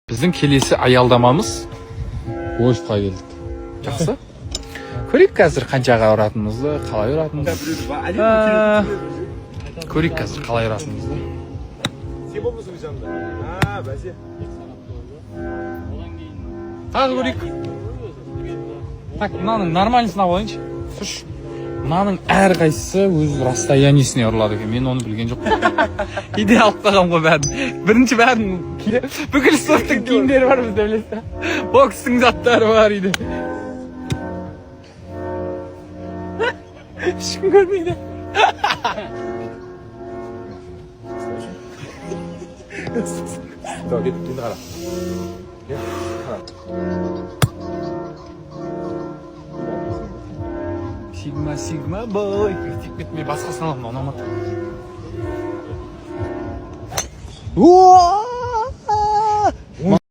Біздің келесі аялдамамыз Ольфқа келдік. Жақсы. Көрейік қазір қаншаға ұратынымызды, қалай ұратынымызды. Көрейік қазір қалай ұратынымызды. Сен болмысың жанында. Бәсе. Тағы көрейік. Так, мынаның нормальныйсын алайыншы. Слушай, мынаның әрқайсысы өз расстояниесіне ұрылады екен. Мен оны білген жоқпын. Иде алып қалғам ғой бәрін. Бірінші бәрін бүкіл спорттың киімдері бар бізде, білесің. Бокстың заттары бар иде. Ешкім көрмейді. 자, 니 가라. 야, 가라. Sigma boy. Мен басқасын аламын, ұнамады. 우와!